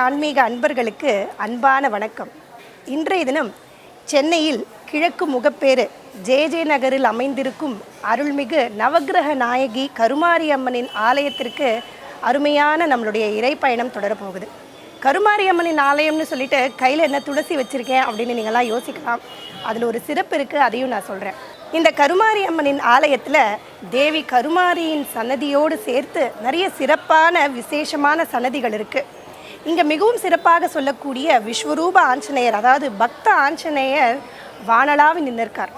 ஆன்மீக அன்பர்களுக்கு அன்பான வணக்கம். இன்றைய தினம் சென்னையில் கிழக்கு முகப்பேறு ஜே நகரில் அமைந்திருக்கும் அருள்மிகு நவக்கிரக நாயகி கருமாரி அம்மனின் ஆலயத்திற்கு அருமையான நம்மளுடைய இறைப்பயணம் தொடரப்போகுது. கருமாரி அம்மனின் ஆலயம்னு சொல்லிட்டு கையில் என்ன துளசி வச்சுருக்கேன் அப்படின்னு நீங்களாம் யோசிக்கலாம். அதில் ஒரு சிறப்பு இருக்குது, அதையும் நான் சொல்கிறேன். இந்த கருமாரி அம்மனின் ஆலயத்தில் தேவி கருமாரியின் சன்னதியோடு சேர்த்து நிறைய சிறப்பான விசேஷமான சன்னதிகள் இருக்குது. இங்கே மிகவும் சிறப்பாக சொல்லக்கூடிய விஸ்வரூப ஆஞ்சநேயர், அதாவது பக்த ஆஞ்சநேயர் வானளாவி நின்றிருக்கார்.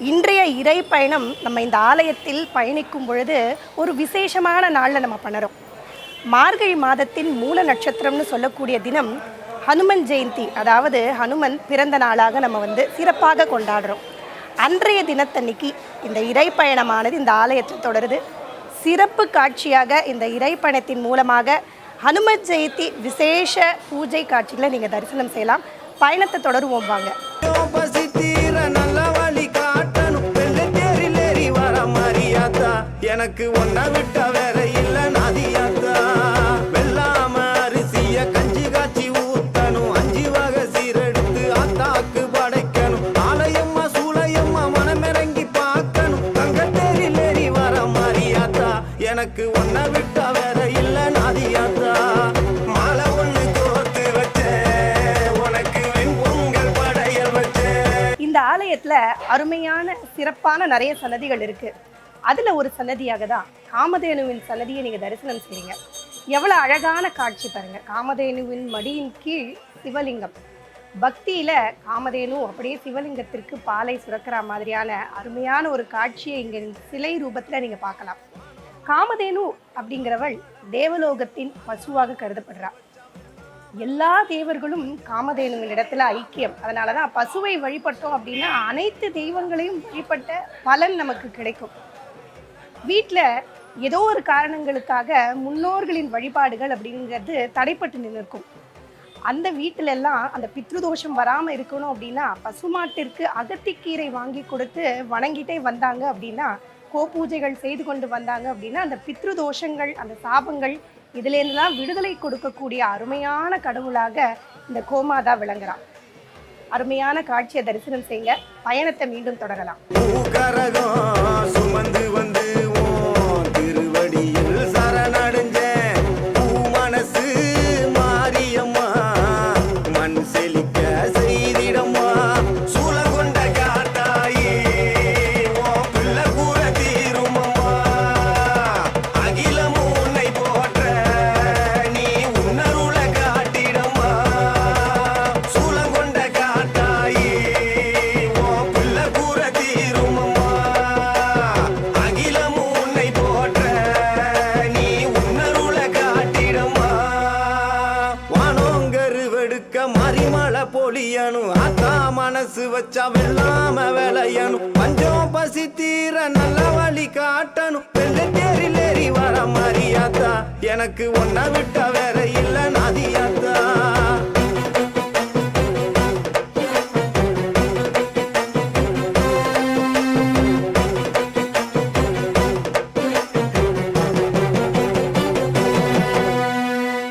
இன்றைய இறை பயணம் நம்ம இந்த ஆலயத்தில் பயணிக்கும் பொழுது ஒரு விசேஷமான நாளில் நம்ம பண்ணுறோம். மார்கழி மாதத்தின் மூல நட்சத்திரம்னு சொல்லக்கூடிய தினம் ஹனுமன் ஜெயந்தி, அதாவது ஹனுமன் பிறந்த நாளாக நம்ம சிறப்பாக கொண்டாடுறோம். அன்றைய தினத்தன்னைக்கு இந்த இறைப்பயணமானது இந்த ஆலயத்தில் தொடருது. சிறப்பு காட்சியாக இந்த இறைப்பயணத்தின் மூலமாக ஹனுமன் ஜெயந்தி விசேஷ பூஜை காட்சிகளை நீங்கள் தரிசனம் செய்யலாம். பயணத்தை தொடருவோம் வாங்க. எனக்கு ஒன்ன விட்ட வேற இல்ல நாதியாத்தா, வெள்ளாம அரிசிய கஞ்சி காய்ச்சி ஊத்தணும், 5 வகை சீரெடுத்து ஆத்தாக்கு படைக்கணும், ஆலயம்மா சூளையம்மா மனமிறங்கி பார்க்கணும், தங்கத்தேரில் ஏறி வர மாறியாத்தா, எனக்கு ஒன்ன விட்ட வேற இல்ல நாதியாத்தா, மாலை ஒண்ணு கோர்த்து வச்சேன், உனக்கு வெண்பொங்கல் படையல் வச்சேன். இந்த ஆலயத்துல அருமையான சிறப்பான நிறைய சன்னதிகள் இருக்கு. அதில் ஒரு சன்னதியாக தான் காமதேனுவின் சன்னதியை நீங்கள் தரிசனம் செய்றீங்க. எவ்வளோ அழகான காட்சி பாருங்கள். காமதேனுவின் மடியின் கீழ் சிவலிங்கம். பக்தியில் காமதேனு அப்படியே சிவலிங்கத்திற்கு பாலை சுரக்கிற மாதிரியான அருமையான ஒரு காட்சியை இங்கே சிலை ரூபத்தில் நீங்கள் பார்க்கலாம். காமதேனு அப்படிங்கிறவள் தேவலோகத்தின் பசுவாக கருதப்படுறாள். எல்லா தேவர்களும் காமதேனுவின் இடத்துல ஐக்கியம். அதனால தான் பசுவை வழிபட்டோம் அப்படின்னா அனைத்து தெய்வங்களையும் வழிபட்ட பலன் நமக்கு கிடைக்கும். வீட்டில் ஏதோ ஒரு காரணங்களுக்காக முன்னோர்களின் வழிபாடுகள் அப்படிங்கிறது தடைப்பட்டு நின்றுருக்கும். அந்த வீட்டிலெல்லாம் அந்த பித்ருதோஷம் வராமல் இருக்கணும் அப்படின்னா பசுமாட்டிற்கு அகத்திக்கீரை வாங்கி கொடுத்து வணங்கிட்டே வந்தாங்க அப்படின்னா, கோபூஜைகள் செய்து கொண்டு வந்தாங்க அப்படின்னா அந்த பித்ருதோஷங்கள், அந்த சாபங்கள் இதுலேருந்துலாம் விடுதலை கொடுக்கக்கூடிய அருமையான கடவுளாக இந்த கோமாதா விளங்குறான். அருமையான காட்சியை தரிசனம் செய்யுங்க. பயணத்தை மீண்டும் தொடரலாம். சுமந்து வந்து திருவடியில் சரணடைஞ்ச மனசு மாரியம்மா, மண் செழிக்க செய்திடம்மா, சூழ கொண்ட காட்டாயே பிள்ளை கூற தீருமம்மா, அகிலம் உன்னை போற்ற நீ உன்னருள காட்டிடம்மா, சூழ கொண்ட காட்டாயே பிள்ளை கூற தீருமம்மா, அகிலம் உன்னை போற்ற நீ உன்னருள காட்டிடம்மா, வானோங்கரு வெடுக்க மறிமலை பொழியணும், அத்தா மனசு வச்சா வெள்ளாம விளையணும், பஞ்சம் பசி தீர நல்ல வழி காட்டணும், வெள்ளத்தேரில் ஏறி வர மாறியாத்தா, எனக்கு ஒன்ன விட்ட வேற இல்ல நாதியாத்தா.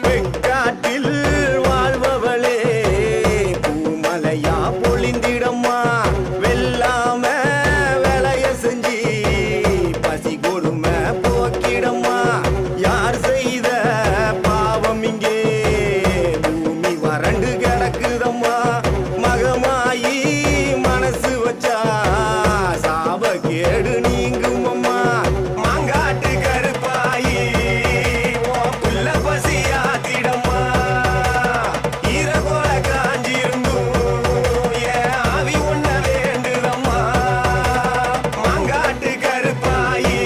வெக்காட்டில் வாழ்பவளே பூமலையா பொழிந்திடம்மா, வெல்லாம வேலைய செஞ்சி பசி கொடுமை போக்கிடம்மா, யார் செய்த பாவம் இங்கே பூமி வறண்டு கிடக்குதம்மா, மகமாயி மனசு வச்சா சாப கேடு நீங்குமம்மா, மாங்காட்டு கருப்பாயி புள்ள பசியாத்திடம்மா, ஈரகோல காஞ்சிருந்தும் என் ஆவி ஒன்ன வேண்டுதம்மா, மாங்காட்டு கருப்பாயி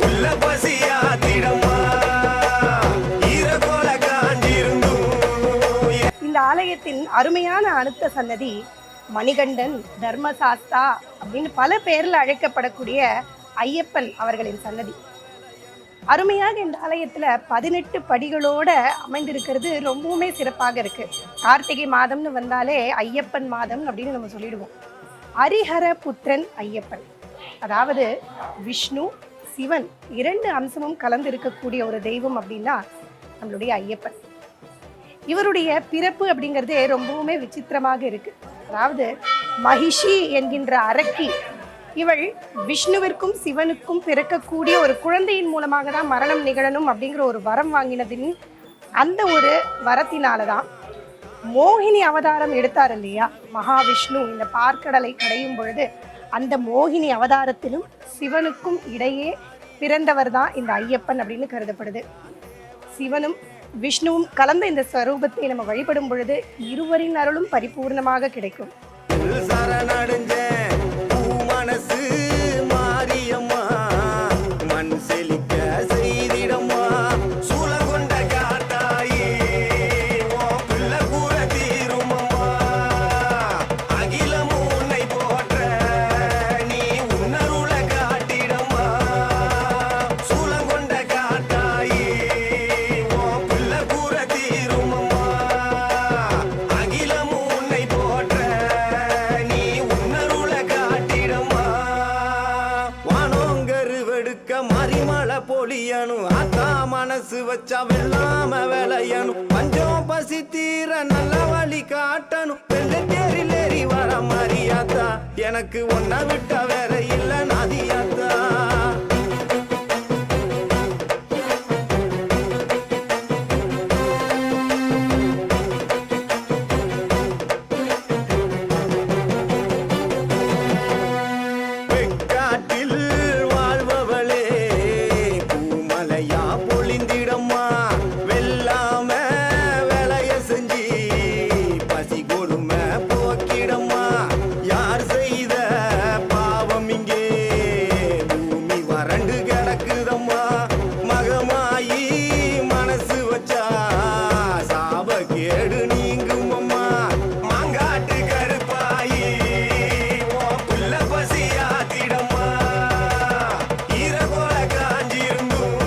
புள்ள பசியாத்திடம்மா, ஈரகோல காஞ்சிருந்தும். இந்த ஆலயத்தின் அருமையான அடுத்த சன்னதி மணிகண்டன், தர்மசாஸ்தா அப்படின்னு பல பேரில் அழைக்கப்படக்கூடிய ஐயப்பன் அவர்களின் சன்னதி. அருமையாக இந்த ஆலயத்தில் 18 படிகளோட அமைந்திருக்கிறது ரொம்பவுமே சிறப்பாக இருக்கு. கார்த்திகை மாதம்னு வந்தாலே ஐயப்பன் மாதம் அப்படின்னு நம்ம சொல்லிடுவோம். ஹரிஹர புத்திரன் ஐயப்பன், அதாவது விஷ்ணு சிவன் 2 அம்சமும் கலந்து இருக்கக்கூடிய ஒரு தெய்வம் அப்படின்னா நம்மளுடைய ஐயப்பன். இவருடைய பிறப்பு அப்படிங்கிறதே ரொம்பவுமே விசித்திரமாக இருக்கு. அதாவது மகிஷி என்கின்ற அரக்கி இவள் விஷ்ணுவிற்கும் சிவனுக்கும் பிறக்கக்கூடிய ஒரு குழந்தையின் மூலமாக தான் மரணம் நிகழணும் அப்படிங்கிற ஒரு வரம் வாங்கினதின் அந்த ஒரு வரத்தினால தான் மோகினி அவதாரம் எடுத்தார் இல்லையா மகாவிஷ்ணு இந்த பார்க்கடலை கடையும் பொழுது. அந்த மோகினி அவதாரத்திலும் சிவனுக்கும் இடையே பிறந்தவர் தான் இந்த ஐயப்பன் அப்படின்னு கருதப்படுது. சிவனும் விஷ்ணுவும் கலந்த இந்த ஸ்வரூபத்தை நம்ம வழிபடும் பொழுது இருவரின் அருளும் பரிபூர்ணமாக கிடைக்கும். மனசு மாரியம்மா மண் செழிக்க செய்திடம்மா சூழகொண்ட காட்டாயே பிள்ளை கூற தீருமம்மா அகிலமும் உன்னை போற்ற நீ உன்னருள காட்டிடம்மா சூழகொண்ட காட்டாயே பிள்ளை கூற தீருமம்மா அகிலமும் உன்னை போற்ற நீ உன்னருள காட்டிடம்மா வானோங்கரு வெடுக்க மறிமலை பொழியனு அத்தா மனசு வச்சா வெள்ளாம விளையனு பஞ்சம் பசி தீர நல்ல வழி காட்டணும் வெள்ளத்தேரில் ஏறி வர மரியாத்தா எனக்கு ஒன்ன விட்ட வேற இல்ல நதியாத்தா வெக்காட்டில் வாழ்பவளே பூமலையா பொழிந்திடம்மா வெல்லாம வேலைய செஞ்சு பசி கொடுமை போக்கிடம்மா யார் செய்த பாவம் இங்கே பூமி வறண்டு கிடக்குதம்மா மகமாயி மனசு வச்சா சாப கேடு நீங்குமம்மா மாங்காட்டு கருப்பாயி புள்ள பசியாத்திடம்மா ஈரகோல காஞ்சிருந்தும்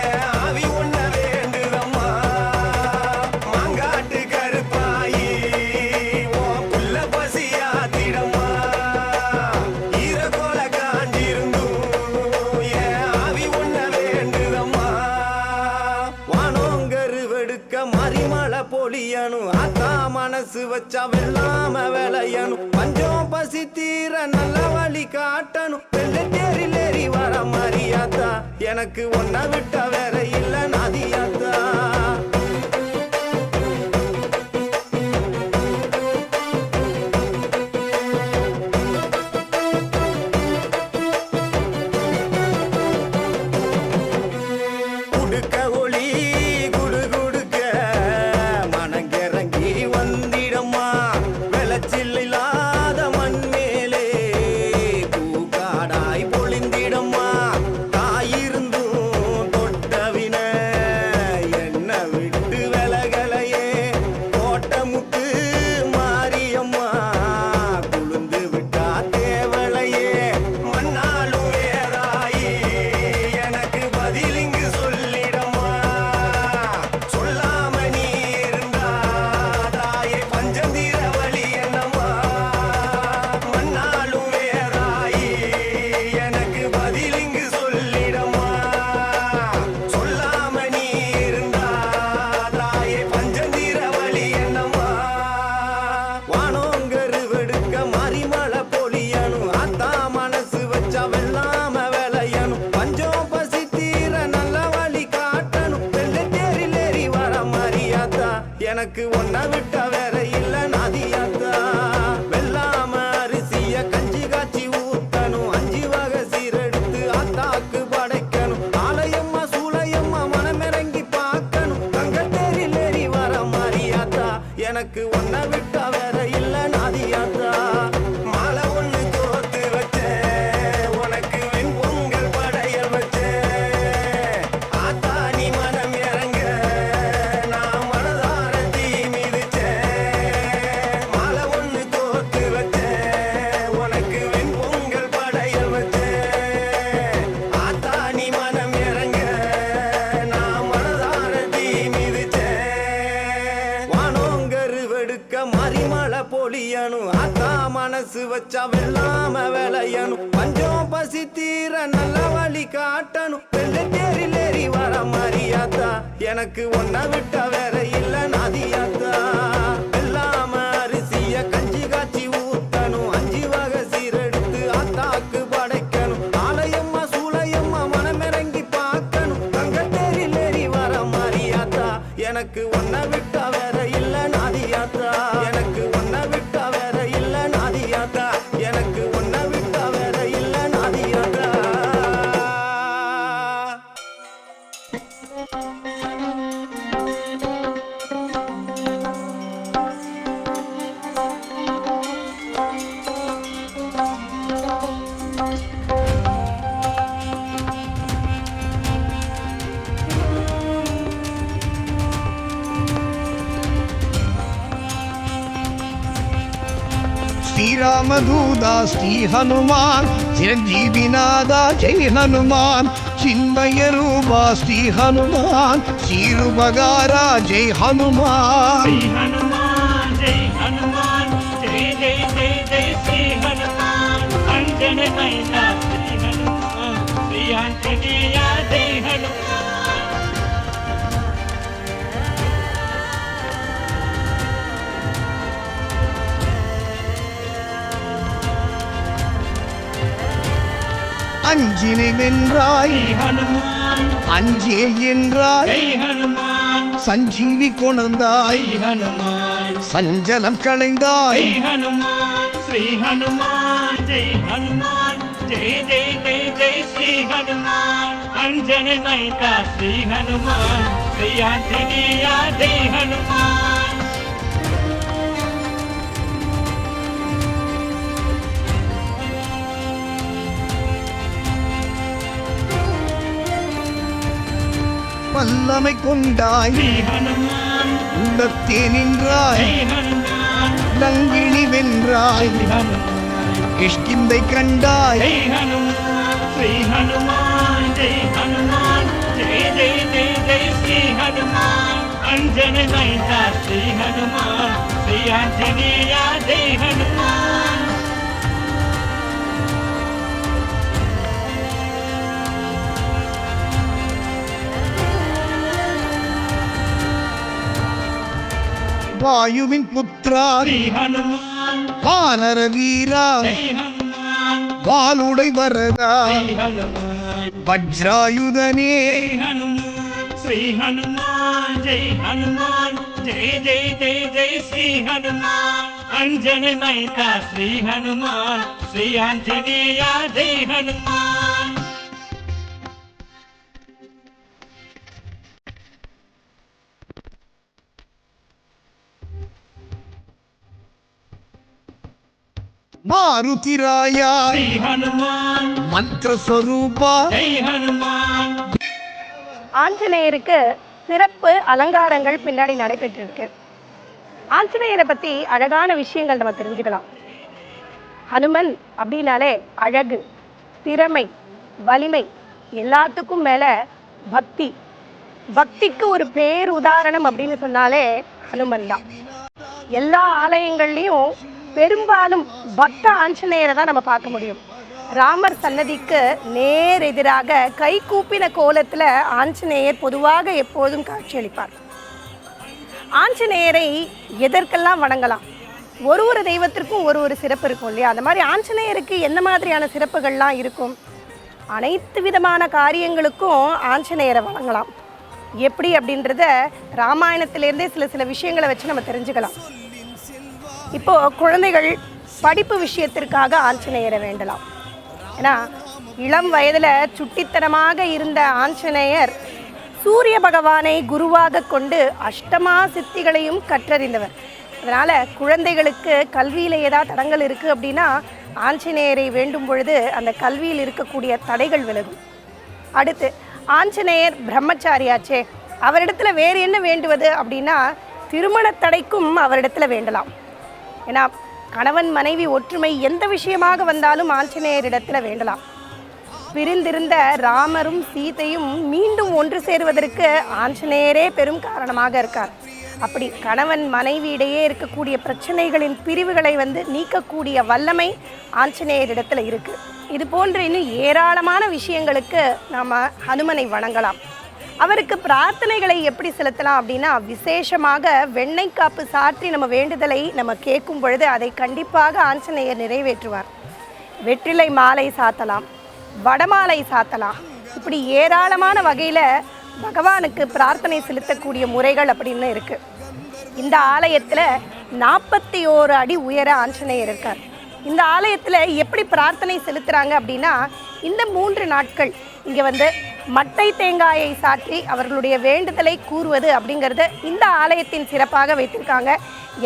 என் ஆவி உன்ன வேண்டுதம்மா மாங்காட்டு கருப்பாயி புள்ள பசியாத்திடம்மா ஈரகோல காஞ்சிருந்தும் என் ஆவி உன்ன வேண்டுதம்மா வானோங்கரு வெடுக்க மறிமலை பொழியனு அத்தா மனசு வச்சா வெள்ளாம விளையணும் பஞ்சம் பசி தீர நல்ல வழி காட்டணும் வெள்ளத்தேரில் ஏறி வர மரியாத்தா எனக்கு ஒன்ன விட்ட வேற இல்ல நதியாத்தா குடுக்க ஒளி குடு குடுக்க மனங்கிறங்கி வந்திடம்மா வெளச்சில் இல்லாத மண் மேலே பூக்காடாய் பொழிந்திடம்மா தாயிருந்தும் தொட்டவின என்ன விட்டு விலகலையே கோட்டமுத்து மாரியம்மா குளுந்து விட்டா தேவலையே மண்ணாலும் வேறாயி எனக்கு பதிலிங்கு சொல்லிடம்மா சொல்லாம நீ இருந்தா தாயே பஞ்சந்தீர வழி என்னம்மா மண்ணாலும் வேறாயி எனக்கு பதிலிங்கு சொல்லிடம்மா சொல்லாம நீ இருந்தா தாயே பஞ்சந்தீர வழி என்னம்மா வானோங்கரு வெடுக்க மறிமலை பொழியனு அத்தா மனசு வச்சா வெள்ளாம விளையணும் பஞ்சம் பசி தீர நல்ல வழி காட்டணும் வெள்ளத்தேரில் ஏறி வர மரியாத்தா எனக்கு ஒன்ன விட்ட வேற இல்ல நதியாத்தா வெள்ளாம அரிசிய கஞ்சி காய்ச்சி ஊத்தணும் 5 வகை சீரெடுத்து ஆத்தாக்கு படைக்கணும் ஆலயம்மா சூளையம்மா மனமிறங்கி பார்க்கணும் தங்கத்தேரில் ஏறி வர மரியாத்தா எனக்கு ஒன்ன விட்ட வேற இல்ல நதியாத்தா மாலை ஒண்ணு கோத்து வச்சேன் உனக்கு வெண்பொங்கல் படையல் வச்சேன் ஆத்தா நீ மனம் இறங்க நான் மனதார தீ மிதிச்சேன் மாலை ஒண்ணு கோத்து வச்சேன் உனக்கு வெண்பொங்கல் படையல் வச்சேன் ஆத்தா நீ மனம் இறங்க நான் மனதார தீ மிதிச்சேன் வானோங்கரு வெடுக்க மறிமலை பொழியனு அத்தா மனசு வச்சா வெள்ளாம விளையணும் பஞ்சம் பசி தீர நல்ல வழி காட்டணும் வெள்ளத்தேரில் ஏறி வர மாரியாத்தா எனக்கு ஒன்ன விட்ட வேற இல்ல நாதியாத்தா வெள்ளாம அரிசிய கஞ்சி காய்ச்சி ஊத்தணும் 5 வகை சீரெடுத்து ஆத்தாக்கு படைக்கணும் ஆலயம்மா சூளையம்மா மனமிறங்கி பார்க்கணும் தங்கத்தேரில் ஏறி வர மாரியாத்தா எனக்கு ஒன்ன விட்ட வேற இல்ல நாதியாத்தா எனக்கு ஒன்ன விட்ட வேற இல்ல நாதியாத்தா எனக்கு ஒன்ன விட்ட வேற இல்ல நாதியாத்தா శ్రీరామదూదా శ్రీ హనుమాన్ చిరంజీవినాదా జై హనుమాన్ చిన్మయ రూపా శ్రీ హనుమాన్ శ్రీరుపగారా జై హనుమాన్ श्री हनुमान जय हनुमान जय जय जय जय श्री हनुमान अंजन मैना श्री हनुमान श्री आंजनेय जय हनुमान அஞ்சினை வென்றாய் श्री हनुमान அஞ்சே என்றாய் जय हनुमान சஞ்சீவி கொணர்ந்தாய் श्री हनुमान சஞ்சலம் களைந்தாய் जय हनुमान श्री हनुमान जय हनुमान जय जय जय जय श्री हनुमान अंजन मैना श्री हनुमान श्री आंजनेय जय हनुमान வல்லமை கொண்டாய் श्री हनुमान உள்ளத்தே நின்றாய் जय हनुमान லங்கினி வென்றாய் श्री हनुमान கிஷ்கிந்தை கண்டாய் जय हनुमान श्री हनुमान जय हनुमान जय जय जय जय श्री हनुमान अंजन मैना श्री हनुमान श्री आंजनेय जय हनुमान வாயுவின் புத்ரா श्री हनुमान வானர வீரா जय हनुमान வாளுடை வரதா जय हनुमान வஜ்ராயுதனே जय हनुमान श्री हनुमान जय हनुमान जय जय जय जय श्री हनुमान अंजन मैना श्री हनुमान श्री आंजनेय जय हनुमान மாருதிராயா श्री हनुमान மந்திர ஸ்வரூபா जय हनुमान ஆஞ்சநேயருக்கு சிறப்பு அலங்காரங்கள் பின்னாடி நடைபெற்றிருக்கு. ஆஞ்சநேயரை பற்றி அழகான விஷயங்கள் நம்ம தெரிஞ்சுக்கலாம். ஹனுமன் அப்படின்னாலே அழகு, திறமை, வலிமை, எல்லாத்துக்கும் மேலே பக்தி. பக்திக்கு ஒரு பேர் உதாரணம் அப்படின்னு சொன்னாலே ஹனுமன் தான். எல்லா ஆலயங்கள்லையும் பெரும்பாலும் பக்த ஆஞ்சநேயரை தான் நம்ம பார்க்க முடியும். ராமர் சன்னதிக்கு நேர் எதிராக கை கூப்பின கோலத்தில் ஆஞ்சநேயர் பொதுவாக எப்போதும் காட்சியளிப்பார். ஆஞ்சநேயரை எதற்கெல்லாம் வணங்கலாம்? ஒரு தெய்வத்திற்கும் ஒரு சிறப்பு இருக்கும் இல்லையா? அந்த மாதிரி ஆஞ்சநேயருக்கு என்ன மாதிரியான சிறப்புகள்லாம் இருக்கும்? அனைத்து விதமான காரியங்களுக்கும் ஆஞ்சநேயரை வணங்கலாம். எப்படி அப்படின்றத ராமாயணத்திலேருந்தே சில விஷயங்களை வச்சு நம்ம தெரிஞ்சுக்கலாம். இப்போது குழந்தைகள் படிப்பு விஷயத்திற்காக ஆஞ்சநேயரை வேண்டலாம். ஏன்னா இளம் வயதில் சுட்டித்தனமாக இருந்த ஆஞ்சநேயர் சூரிய பகவானை குருவாக கொண்டு அஷ்டமா சித்திகளையும் கற்றறிந்தவர். அதனால் குழந்தைகளுக்கு கல்வியில் ஏதாவது தடங்கள் இருக்குது அப்படின்னா ஆஞ்சநேயரை வேண்டும் பொழுது அந்த கல்வியில் இருக்கக்கூடிய தடைகள் விலகும். அடுத்து ஆஞ்சநேயர் பிரம்மச்சாரியாச்சே, அவரிடத்துல வேறு என்ன வேண்டுவது அப்படின்னா திருமண தடைக்கும் அவரிடத்துல வேண்டலாம். ஏன்னா கணவன் மனைவி ஒற்றுமை எந்த விஷயமாக வந்தாலும் ஆஞ்சநேயரிடத்தில் வேண்டலாம். பிரிந்திருந்த ராமரும் சீதையும் மீண்டும் ஒன்று சேருவதற்கு ஆஞ்சநேயரே பெரும் காரணமாக இருக்கார். அப்படி கணவன் மனைவி இடையே இருக்கக்கூடிய பிரச்சனைகளின் பிரிவுகளை நீக்கக்கூடிய வல்லமை ஆஞ்சநேயரிடத்தில் இருக்குது. இது போன்ற இன்னும் ஏராளமான விஷயங்களுக்கு நாம் ஹனுமனை வணங்கலாம். அவருக்கு பிரார்த்தனைகளை எப்படி செலுத்தலாம் அப்படின்னா, விசேஷமாக வெண்ணெய் காப்பு சாற்றி நம்ம வேண்டுதலை நம்ம கேட்கும் பொழுது அதை கண்டிப்பாக ஆஞ்சநேயர் நிறைவேற்றுவார். வெற்றிலை மாலை சாத்தலாம், வடமாலை சாத்தலாம், இப்படி ஏராளமான வகையில் பகவானுக்கு பிரார்த்தனை செலுத்தக்கூடிய முறைகள் அப்படின்னு இருக்குது. இந்த ஆலயத்தில் 41 அடி உயர ஆஞ்சநேயர் இருக்கார். இந்த ஆலயத்தில் எப்படி பிரார்த்தனை செலுத்துகிறாங்க அப்படின்னா, இந்த 3 நாட்கள் இங்கே வந்து மட்டை தேங்காயை சாற்றி அவர்களுடைய வேண்டுதலை கூறுவது அப்படிங்கிறது இந்த ஆலயத்தின் சிறப்பாக வைத்திருக்காங்க.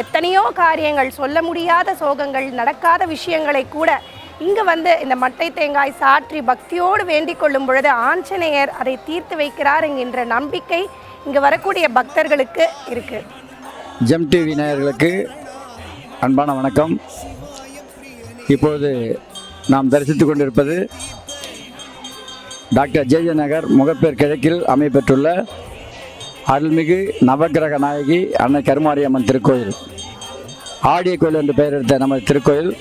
எத்தனையோ காரியங்கள், சொல்ல முடியாத சோகங்கள், நடக்காத விஷயங்களை கூட இங்கே வந்து இந்த மட்டை தேங்காய் சாற்றி பக்தியோடு வேண்டிக் கொள்ளும் பொழுது ஆஞ்சநேயர் அதை தீர்த்து வைக்கிறார் என்கின்ற நம்பிக்கை இங்கே வரக்கூடிய பக்தர்களுக்கு இருக்குது. ஜெம் டிவி நேயர்களுக்கு அன்பான வணக்கம். இப்பொழுது நாம் தரிசித்து கொண்டிருப்பது டாக்டர் ஜே.ஜே. நகர் முகப்பேர் கிழக்கில் அமைப்பெற்றுள்ள அருள்மிகு நவக்கிரக நாயகி அன்னை கருமாரியம்மன் திருக்கோயில். ஆடிய கோயில் என்று பெயர் எடுத்த நமது திருக்கோயில்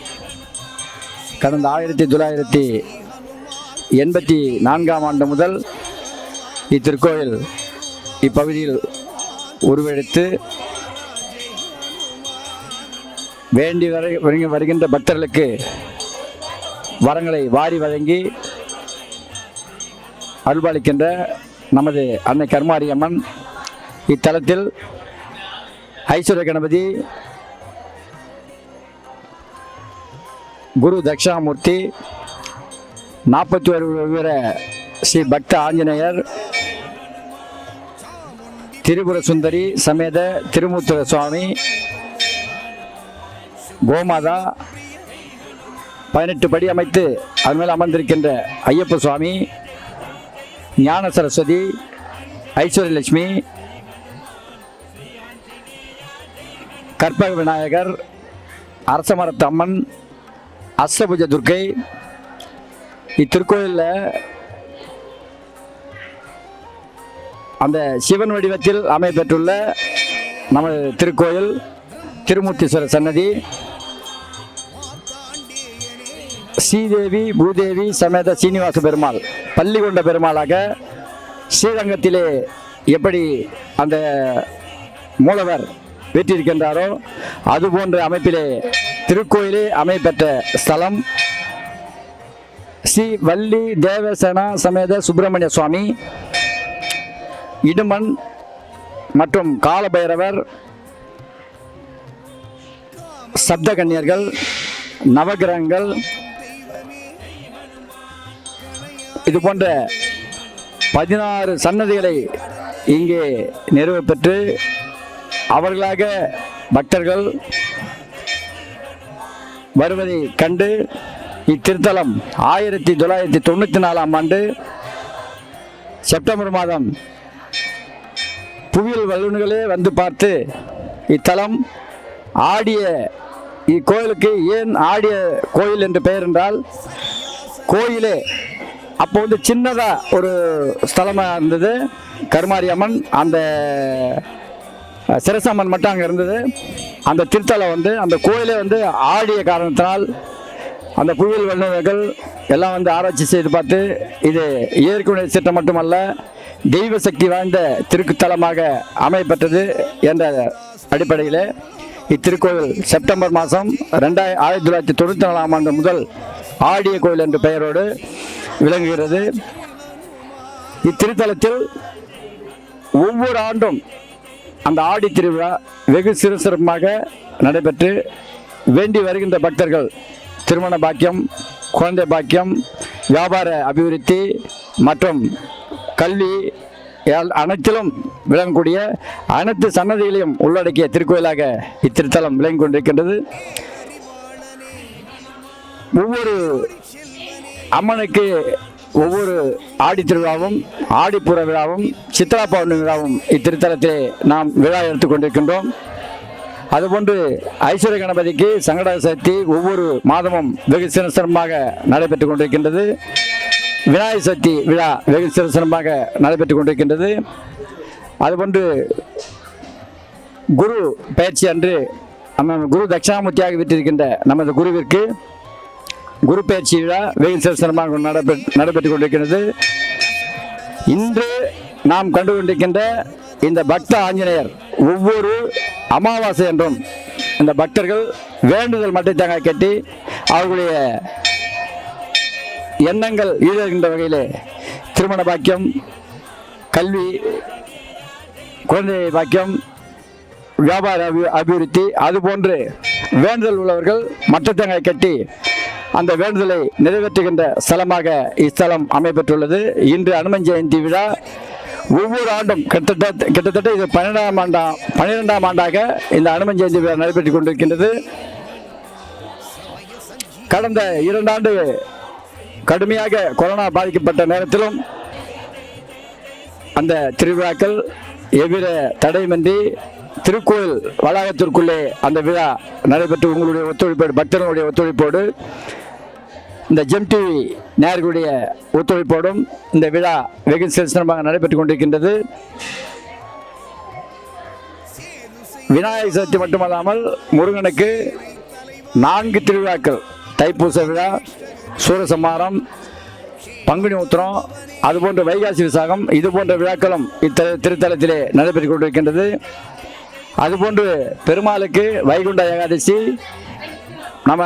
கடந்த 1984ஆம் ஆண்டு முதல் இத்திருக்கோயில் இப்பகுதியில் உருவெடுத்து வேண்டி வருகின்ற பக்தர்களுக்கு வரங்களை வாரி வழங்கி அருள்பாலிக்கின்ற நமது அன்னை கருமாரியம்மன் இத்தலத்தில் ஐஸ்வர்ய கணபதி, குரு தட்சிணாமூர்த்தி, 41 உயர ஸ்ரீ பக்த ஆஞ்சநேயர், திரிபுர சுந்தரி சமேத திருமூர்த்தி சுவாமி, கோமாதா, 18 படி அமைத்து அது மேல் அமர்ந்திருக்கின்ற ஐயப்ப சுவாமி, ஞான சரஸ்வதி, ஐஸ்வர்யலட்சுமி, கற்பக விநாயகர், அரசமரத்து அம்மன், அஷ்டபுஜ துர்க்கை. இத்திருக்கோயிலில் அந்த சிவன் வடிவத்தில் அமைப்பெற்றுள்ள நமது திருக்கோயில் திருமூர்த்தீஸ்வரர் சன்னதி, ஸ்ரீதேவி பூதேவி சமேத சீனிவாச பெருமாள் பள்ளி கொண்ட பெருமாளாக ஸ்ரீரங்கத்திலே எப்படி அந்த மூலவர் வீற்றிருக்கின்றாரோ அதுபோன்ற அமைப்பிலே திருக்கோயிலே அமைப்பெற்ற ஸ்தலம் ஸ்ரீ வள்ளி தேவசேனா சமேத சுப்பிரமணிய சுவாமி, இடுமன் மற்றும் காலபைரவர், சப்தகன்னியர்கள், நவகிரகங்கள், இது போன்ற 16 சன்னதிகளை இங்கே நிறுவப்பெற்று அவர்களாக பக்தர்கள் வருவதை கண்டு இத்திருத்தலம் 1994ஆம் ஆண்டு செப்டம்பர் மாதம் புவியியல் வல்லுநர்களே வந்து பார்த்து இத்தலம் ஆடிய இக்கோயிலுக்கு ஏன் ஆடிய கோயில் என்று பெயர் என்றால், கோயிலே அப்போ வந்து சின்னதாக ஒரு ஸ்தலமாக இருந்தது. கருமாரியம்மன் அந்த சிரசம்மன் மட்டும் அங்கே இருந்தது. அந்த திருத்தலம் வந்து அந்த கோயிலே வந்து ஆடிய காரணத்தினால் அந்த புவியியல் வல்லுநர்கள் எல்லாம் வந்து ஆராய்ச்சி செய்து பார்த்து இது இயற்கை சிட்டம் மட்டுமல்ல தெய்வ சக்தி வாய்ந்த திருத்தலமாக அமையப்பட்டது என்ற அடிப்படையில் இத்திருக்கோயில் செப்டம்பர் மாதம் 1994ஆம் ஆண்டு முதல் ஆடிய கோயில் என்ற பெயரோடு விளங்குகிறது. இத்திருத்தலத்தில் ஒவ்வொரு ஆண்டும் அந்த ஆடி திருவிழா வெகு சிறப்பாக நடைபெற்று வேண்டி வருகின்ற பக்தர்கள் திருமண பாக்கியம், குழந்தை பாக்கியம், வியாபார அபிவிருத்தி மற்றும் கல்வி அனைத்திலும் விளங்கக்கூடிய அனைத்து சன்னதிகளையும் உள்ளடக்கிய திருக்கோயிலாக இத்திருத்தலம் விளங்கி கொண்டிருக்கின்றது. ஒவ்வொரு அம்மனுக்கு ஒவ்வொரு ஆடி திருவிழாவும், ஆடிப்புற விழாவும், சித்ரா பௌர்ணமி விழாவும் இத்திருத்தலத்திலே நாம் விழா எடுத்துக் கொண்டிருக்கின்றோம். அதுபோன்று ஐஸ்வர்ய கணபதிக்கு சங்கட சதுர்த்தி ஒவ்வொரு மாதமும் வெகு சிறப்பாக நடைபெற்றுக் கொண்டிருக்கின்றது. விநாயகர் சதுர்த்தி விழா வெகு சிறப்பாக நடைபெற்றுக் கொண்டிருக்கின்றது. அதுபோன்று குரு பயிற்சி அன்று நம்ம குரு தட்சிணாமூர்த்தியாக வீற்றிருக்கின்ற நமது குருவிற்கு குரு பயிற்சி விழா வெகு சிறப்பாக நடைபெற்றுக் கொண்டிருக்கிறது. இன்று நாம் கண்டு கொண்டிருக்கின்ற இந்த பக்த ஆஞ்சநேயர் ஒவ்வொரு அமாவாசை என்றும் இந்த பக்தர்கள் வேண்டுதல் மட்டை தேங்காய் கட்டி அவர்களுடைய எண்ணங்கள் ஈடுகின்ற வகையில் திருமண பாக்கியம், கல்வி, குழந்தை பாக்கியம், வியாபார அபிவிருத்தி அதுபோன்று வேண்டுதல் உள்ளவர்கள் மட்டை தேங்காய் கட்டி அந்த வேண்டுதலை நிறைவேற்றுகின்ற ஸ்தலமாக இஸ்தலம் அமைப்பெற்றுள்ளது. இன்று அனுமன் ஜெயந்தி விழா ஒவ்வொரு ஆண்டும் கிட்டத்தட்ட இது 12ஆம் ஆண்டாக இந்த அனுமன் ஜெயந்தி விழா நடைபெற்றுக் கொண்டிருக்கின்றது. கடந்த 2 ஆண்டு கடுமையாக கொரோனா பாதிக்கப்பட்ட நேரத்திலும் அந்த திருவிழாக்கள் எவ்வித தடையுமின்றி திருக்கோயில் வளாகத்திற்குள்ளே அந்த விழா நடைபெற்று உங்களுடைய ஒத்துழைப்போடு, பக்தர்களுடைய ஒத்துழைப்போடு, இந்த ஜெம் டிவி நேயர்களுடைய ஒத்துழைப்போடும் இந்த விழா வெகு சிறப்பாக நடைபெற்றுக் கொண்டிருக்கின்றது. விநாயகர் சதுர்த்தி மட்டுமல்லாமல் முருகனுக்கு 4 திருவிழாக்கள், தைப்பூச விழா, சூரசம்மாரம், பங்குனி உத்திரம், அதுபோன்ற வைகாசி விசாகம், இது போன்ற விழாக்களும் திருத்தலத்திலே நடைபெற்றுக் கொண்டிருக்கின்றது. அதுபோன்று பெருமாளுக்கு வைகுண்ட ஏகாதசி, நம்ம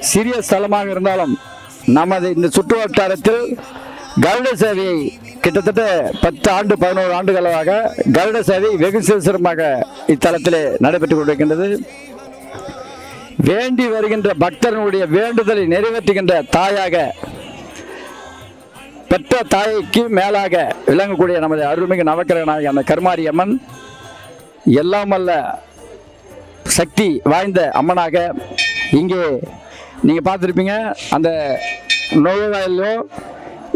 சிறிய ஸ்தலமாக இருந்தாலும் நமது இந்த சுற்று வட்டாரத்தில் கருட சேவையை கிட்டத்தட்ட 10 ஆண்டு 11 ஆண்டுகளாக கருட சேவை வெகு சிறப்பாக இத்தலத்திலே நடைபெற்றுக் கொண்டிருக்கின்றது. வேண்டி வருகின்ற பக்தர்களுடைய வேண்டுதலை நிறைவேற்றுகின்ற தாயாக, பெற்ற தாய்க்கு மேலாக விளங்கக்கூடிய நமது அருள்மிகு நவக்கிரகனாகிய அந்த கருமாரி அம்மன் எல்லாம் வல்ல சக்தி வாய்ந்த அம்மனாக இங்கே நீங்கள் பார்த்துருப்பீங்க. அந்த நோயாளிலோ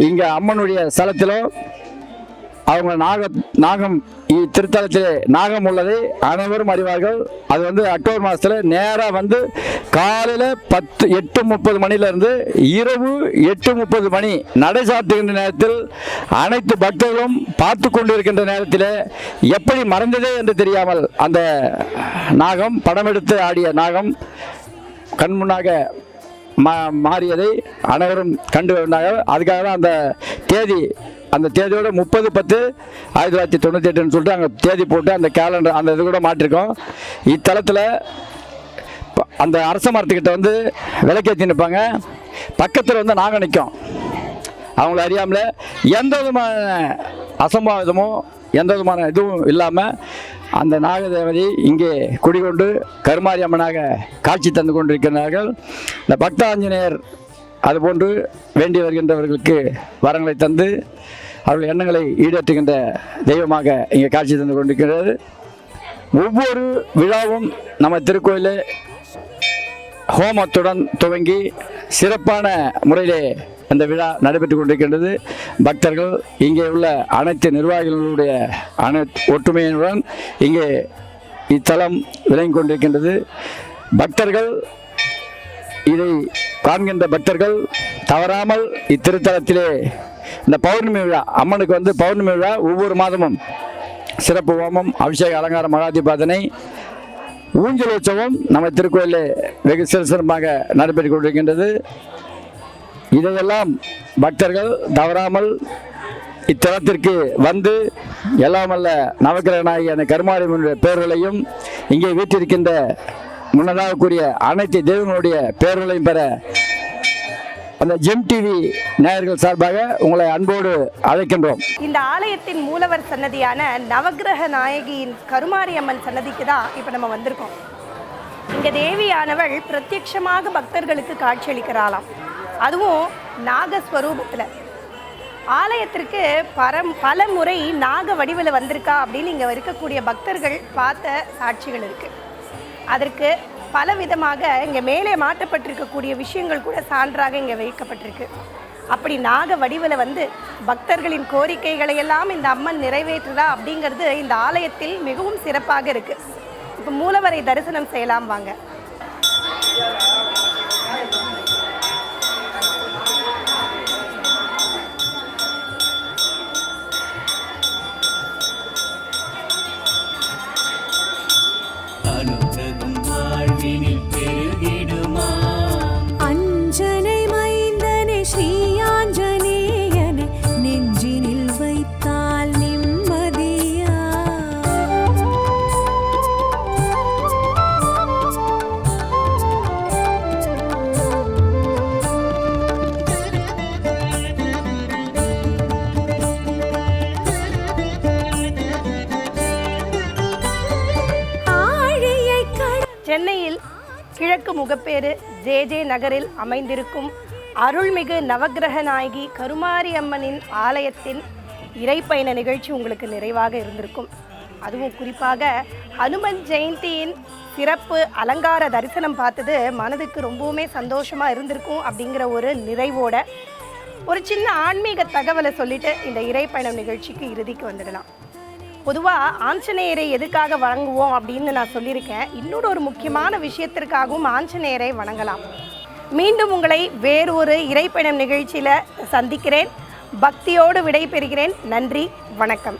இங்கே அம்மனுடைய ஸ்தலத்திலோ அவங்க நாகம் திருத்தலத்திலே நாகம் உள்ளதை அனைவரும் அறிவார்கள். அது அக்டோபர் மாதத்தில் நேராக காலையில் 8:30 மணிலிருந்து இரவு 8:30 மணி நடை சாத்துகின்ற நேரத்தில் அனைத்து பக்தர்களும் பார்த்து கொண்டிருக்கின்ற நேரத்தில் எப்படி மறைந்ததே என்று தெரியாமல் அந்த நாகம், படம் எடுத்து ஆடிய நாகம் கண் முன்னாக மாறியதை அனைவரும் கண்டு வந்தார்கள். அதுக்காக தான் அந்த தேதியோட 30/10/1998 சொல்லிட்டு அங்கே தேதி போட்டு அந்த கேலண்டர் அந்த இது கூட மாற்றிருக்கோம். இத்தலத்தில் அந்த அரச மரத்துக்கிட்ட விளக்கேற்றி நிற்பாங்க. பக்கத்தில் நாகம் நிற்கும். அவங்கள அறியாமல் எந்த விதமான அசம்பாவிதமோ எந்த விதமான இதுவும் இல்லாமல் அந்த நாகதேவதை இங்கே குடிகொண்டு கருமாரி அம்மனாக காட்சி தந்து கொண்டிருக்கிறார்கள். இந்த பக்த ஆஞ்சநேயர் அதுபோன்று வேண்டி வருகின்றவர்களுக்கு வரங்களை தந்து அவர்கள் எண்ணங்களை ஈடேற்றுகின்ற தெய்வமாக இங்கே காட்சி தந்து கொண்டிருக்கிறது. ஒவ்வொரு விழாவும் நம்ம திருக்கோயிலே ஹோமத்துடன் துவங்கி சிறப்பான முறையிலே அந்த விழா நடைபெற்றுக் கொண்டிருக்கின்றது. பக்தர்கள் இங்கே உள்ள அனைத்து நிர்வாகிகளுடைய ஒற்றுமையுடன் இங்கே இத்தலம் விளங்கி கொண்டிருக்கின்றது. பக்தர்கள் இதை காண்கின்ற பக்தர்கள் தவறாமல் இத்திருத்தலத்திலே இந்த பௌர்ணமி விழா, அம்மனுக்கு பௌர்ணமி விழா ஒவ்வொரு மாதமும் சிறப்பு ஹோமம், அபிஷேக அலங்கார மகாதீபாதனை, ஊஞ்சல் உற்சவம் நம்ம திருக்கோயிலே வெகு சிறப்பாக நடைபெற்றுக் கொண்டிருக்கின்றது. இதையெல்லாம் பக்தர்கள் தவறாமல் இத்தலத்திற்கு எல்லாம் அல்ல நவக்கிரகனாகிய அந்த கருமாரியம்மனுடைய பேர்களையும் இங்கே வீட்டிருக்கின்ற முன்னதாக கூறிய அனைத்து தெய்வங்களுடைய பேர்களையும் பெற அந்த ஜெம் டிவி நேயர்கள் சார்பாக உங்களை அன்போடு அழைக்கின்றோம். இந்த ஆலயத்தின் மூலவர் சன்னதியான நவக்கிரக நாயகியின் கருமாரியம்மன் சன்னதிக்கு தான் இப்போ நம்ம வந்திருக்கோம். இங்கே தேவியானவள் பிரத்யட்சமாக பக்தர்களுக்கு காட்சியளிக்கிறாளாம். அதுவும் நாகஸ்வரூபத்தில். ஆலயத்திற்கு பல முறை நாக வடிவில் வந்திருக்கா அப்படின்னு இங்கே இருக்கக்கூடிய பக்தர்கள் பார்த்த சாட்சிகள் இருக்குது. அதற்கு பல விதமாக இங்கே மேலே மாட்டப்பட்டிருக்கக்கூடிய விஷயங்கள் கூட சான்றாக இங்கே வைக்கப்பட்டிருக்கு. அப்படி நாக வடிவில் பக்தர்களின் கோரிக்கைகளை எல்லாம் இந்த அம்மன் நிறைவேற்றுதா அப்படிங்கிறது இந்த ஆலயத்தில் மிகவும் சிறப்பாக இருக்குது. இப்போ மூலவரை தரிசனம் செய்யலாம் வாங்க. அஞ்சனை மைந்தனே ஸ்ரீ ஆஞ்சநேயனை நெஞ்சினில் வைத்தார். கிழக்கு முகப்பேறு ஜே நகரில் அமைந்திருக்கும் அருள்மிகு நவக்கிரக நாயகி கருமாரி அம்மனின் ஆலயத்தின் இறைப்பயண நிகழ்ச்சி உங்களுக்கு நிறைவாக இருந்திருக்கும். அதுவும் குறிப்பாக ஹனுமன் ஜெயந்தியின் சிறப்பு அலங்கார தரிசனம் பார்த்தது மனதுக்கு ரொம்பவுமே சந்தோஷமாக இருந்திருக்கும் அப்படிங்கிற ஒரு நிறைவோட ஒரு சின்ன ஆன்மீக தகவலை சொல்லிட்டு இந்த இறைப்பயணம் நிகழ்ச்சிக்கு இறுதிக்கு வந்துடலாம். பொதுவாக ஆஞ்சநேயரை எதுக்காக வணங்குவோம் அப்படின்னு நான் சொல்லியிருக்கேன். இன்னொரு ஒரு முக்கியமான விஷயத்திற்காகவும் ஆஞ்சநேயரை வணங்கலாம். மீண்டும் உங்களை வேறு ஒரு இறைப்பயணம் நிகழ்ச்சியில் சந்திக்கிறேன். பக்தியோடு விடை பெறுகிறேன். நன்றி, வணக்கம்.